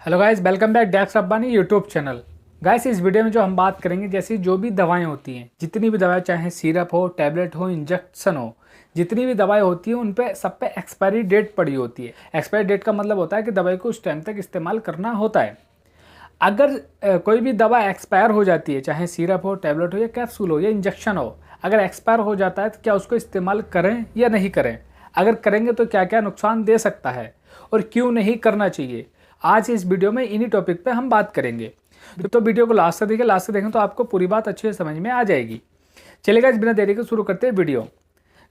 Hello guys, welcome back डैक्स Rabbani YouTube channel. Guys, इस video में जो हम बात करेंगे, जैसी जो भी दवाएं होती हैं, जितनी भी दवाएं, चाहे सिरप हो, टैबलेट हो, इंजेक्शन हो, जितनी भी दवाएं होती हैं उन पे सब पे एक्सपायरी डेट पड़ी होती है। एक्सपायरी डेट का मतलब होता है कि दवाई को उस टाइम तक इस्तेमाल करना होता है। अगर कोई भी दवा एक्सपायर हो जाती है, चाहे सिरप हो, टैबलेट हो या कैप्सूल हो या इंजेक्शन हो, अगर एक्सपायर हो जाता है तो क्या उसको इस्तेमाल करें या नहीं करें? अगर करेंगे तो क्या क्या नुकसान दे सकता है और क्यों नहीं करना चाहिए, आज इस वीडियो में इन्हीं टॉपिक पे हम बात करेंगे। तो वीडियो को लास्ट तक देखिए, लास्ट तक देखें तो आपको पूरी बात अच्छे से समझ में आ जाएगी। चलिए गाइस, बिना देरी के शुरू करते हैं वीडियो।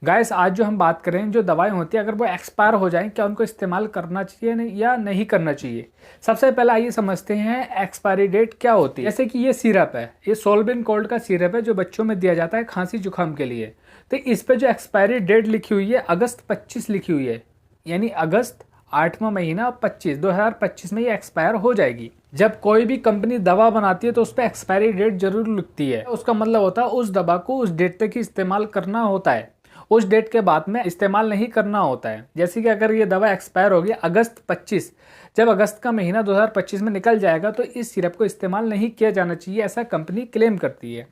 गाइस, आज जो हम बात करें, जो दवाएं होती है अगर वो एक्सपायर हो जाएं, क्या उनको इस्तेमाल करना चाहिए या नहीं करना चाहिए। सबसे पहले आइए समझते हैं एक्सपायरी डेट क्या होती है। जैसे कि ये सिरप है, ये सोलबिन कोल्ड का सिरप है जो बच्चों में दिया जाता है खांसी जुकाम के लिए। तो इस पे जो एक्सपायरी डेट लिखी हुई है अगस्त 25 लिखी हुई है, यानी अगस्त 8वां महीना 2025 में ये एक्सपायर हो जाएगी। जब कोई भी कंपनी दवा बनाती है तो उस पर एक्सपायरी डेट जरूर लिखती है। उसका मतलब होता है उस दवा को उस डेट तक ही इस्तेमाल करना होता है, उस डेट के बाद में इस्तेमाल नहीं करना होता है। जैसे कि अगर ये दवा एक्सपायर होगी अगस्त 25, जब अगस्त का महीना 2025 में निकल जाएगा तो इस सिरप को इस्तेमाल नहीं किया जाना चाहिए, ऐसा कंपनी क्लेम करती है।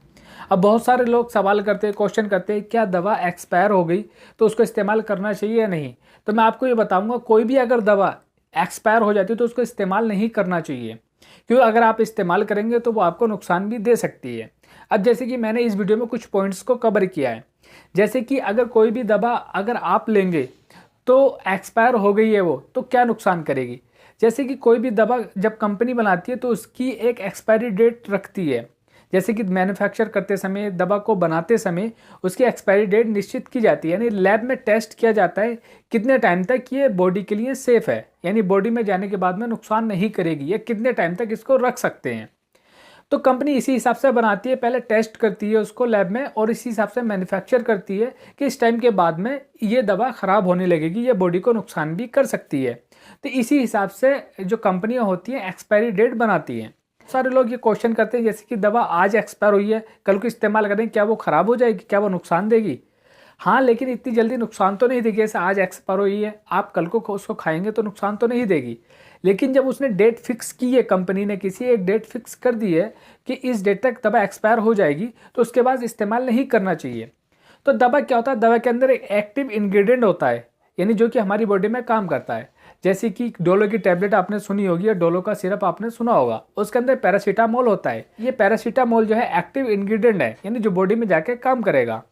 अब बहुत सारे लोग सवाल करते हैं, क्वेश्चन करते हैं, क्या दवा एक्सपायर हो गई तो उसको इस्तेमाल करना चाहिए या नहीं। तो मैं आपको ये बताऊंगा, कोई भी अगर दवा एक्सपायर हो जाती है तो उसको इस्तेमाल नहीं करना चाहिए, क्योंकि अगर आप इस्तेमाल करेंगे तो वो आपको नुकसान भी दे सकती है। अब जैसे कि मैंने इस वीडियो में कुछ पॉइंट्स को कवर किया है, जैसे कि अगर कोई भी दवा अगर आप लेंगे तो एक्सपायर हो गई है वो, तो क्या नुकसान करेगी। जैसे कि कोई भी दवा जब कंपनी बनाती है तो उसकी एक एक्सपायरी डेट रखती है। जैसे कि मैन्युफैक्चर करते समय, दवा को बनाते समय उसकी एक्सपायरी डेट निश्चित की जाती है, यानी लैब में टेस्ट किया जाता है कितने टाइम तक ये बॉडी के लिए सेफ है, यानी बॉडी में जाने के बाद में नुकसान नहीं करेगी, या कितने टाइम तक इसको रख सकते हैं। तो कंपनी इसी हिसाब से बनाती है, पहले टेस्ट करती है उसको लैब में और इसी हिसाब से मैन्युफैक्चर करती है कि इस टाइम के बाद में ये दवा ख़राब होने लगेगी, ये बॉडी को नुकसान भी कर सकती है। तो इसी हिसाब से जो कंपनियां होती हैं एक्सपायरी डेट बनाती हैं। सारे लोग ये क्वेश्चन करते हैं, जैसे कि दवा आज एक्सपायर हुई है, कल को इस्तेमाल करें, क्या वो ख़राब हो जाएगी, क्या वो नुकसान देगी। हाँ, लेकिन इतनी जल्दी नुकसान तो नहीं देगी। जैसे आज एक्सपायर हुई है, आप कल को उसको खाएंगे तो नुकसान तो नहीं देगी। लेकिन जब उसने डेट फिक्स की है, कंपनी ने किसी एक डेट फिक्स कर दी है कि इस डेट तक दवा एक्सपायर हो जाएगी, तो उसके बाद इस्तेमाल नहीं करना चाहिए। तो दवा क्या होता है, दवा के अंदर एक एक्टिव इंग्रेडिएंट होता है, यानी जो कि हमारी बॉडी में काम करता है। जैसे कि डोलो की टैबलेट आपने सुनी होगी या डोलो का सिरप आपने सुना होगा, उसके अंदर पैरासीटामोल होता है। ये पैरासीटामोल जो है एक्टिव इंग्रेडिएंट है, यानी जो बॉडी में जाके काम करेगा।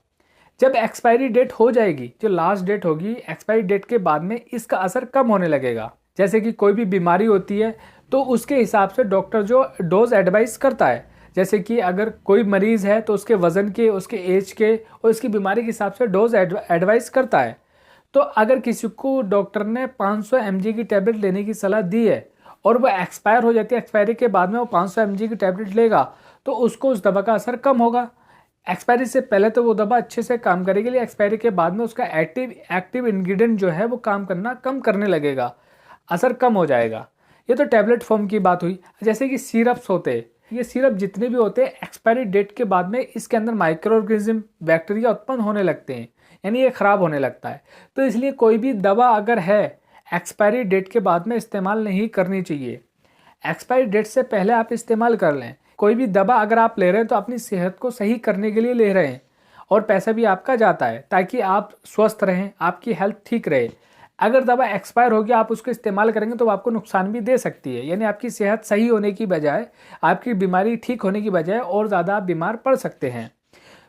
जब एक्सपायरी डेट हो जाएगी, जो लास्ट डेट होगी, एक्सपायरी डेट के बाद में इसका असर कम होने लगेगा। जैसे कि कोई भी बीमारी होती है तो उसके हिसाब से डॉक्टर जो डोज एडवाइस करता है, जैसे कि अगर कोई मरीज़ है तो उसके वज़न के, उसके एज के और उसकी बीमारी के हिसाब से डोज एडवाइस करता है। तो अगर किसी को डॉक्टर ने 500 mg की टैबलेट लेने की सलाह दी है और वो एक्सपायर हो जाती है, एक्सपायरी के बाद में वो 500 mg की टैबलेट लेगा तो उसको उस दवा का असर कम होगा। एक्सपायरी से पहले तो वो दवा अच्छे से काम करेगी, लेकिन एक्सपायरी के बाद में उसका एक्टिव इंग्रेडिएंट जो है वो काम करना कम करने लगेगा, असर कम हो जाएगा। ये तो टैबलेट फॉर्म की बात हुई। जैसे कि सिरप्स होते हैं, ये सिरप जितने भी होते हैं एक्सपायरी डेट के बाद में इसके अंदर माइक्रो ऑर्गेनिज्म, बैक्टीरिया उत्पन्न होने लगते हैं, यानी ये ख़राब होने लगता है। तो इसलिए कोई भी दवा अगर है एक्सपायरी डेट के बाद में इस्तेमाल नहीं करनी चाहिए। एक्सपायरी डेट से पहले आप इस्तेमाल कर लें। कोई भी दवा अगर आप ले रहे हैं तो अपनी सेहत को सही करने के लिए ले रहे हैं और पैसा भी आपका जाता है ताकि आप स्वस्थ रहें, आपकी हेल्थ ठीक रहे। अगर दवा एक्सपायर होगी, आप उसको इस्तेमाल करेंगे तो वो आपको नुकसान भी दे सकती है, यानी आपकी सेहत सही होने की बजाय, आपकी बीमारी ठीक होने की बजाय और ज़्यादा आप बीमार पड़ सकते हैं।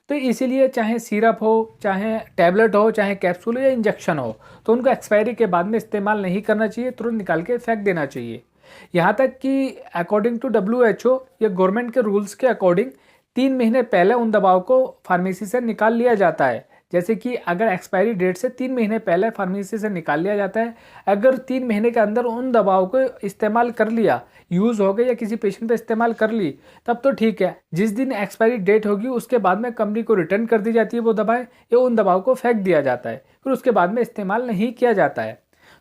तो इसीलिए चाहे सिरप हो, चाहे टैबलेट हो, चाहे कैप्सूल हो या इंजेक्शन हो, तो उनको एक्सपायरी के बाद में इस्तेमाल नहीं करना चाहिए, तुरंत निकाल के फेंक देना चाहिए। यहाँ तक कि अकॉर्डिंग टू WHO या गवर्नमेंट के रूल्स के अकॉर्डिंग 3 महीने पहले उन दवाओं को फार्मेसी से निकाल लिया जाता है। जैसे कि अगर एक्सपायरी डेट से 3 महीने पहले फार्मेसी से निकाल लिया जाता है, अगर 3 महीने के अंदर उन दवाओं को इस्तेमाल कर लिया, यूज़ हो गई या किसी पेशेंट पे इस्तेमाल कर ली, तब तो ठीक है। जिस दिन एक्सपायरी डेट होगी उसके बाद में कंपनी को रिटर्न कर दी जाती है वो दवाएं, या उन दवाओं को फेंक दिया जाता है, फिर उसके बाद में इस्तेमाल नहीं किया जाता है।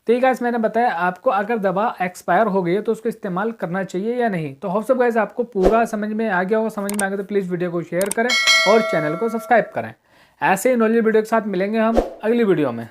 तो ये गाइस मैंने बताया आपको, अगर दवा एक्सपायर हो गई है तो उसको इस्तेमाल करना चाहिए या नहीं। तो होप सो गाइस आपको पूरा समझ में आ गया होगा। समझ में आ गया तो प्लीज़ वीडियो को शेयर करें और चैनल को सब्सक्राइब करें। ऐसे ही नॉलेज वीडियो के साथ मिलेंगे हम अगली वीडियो में।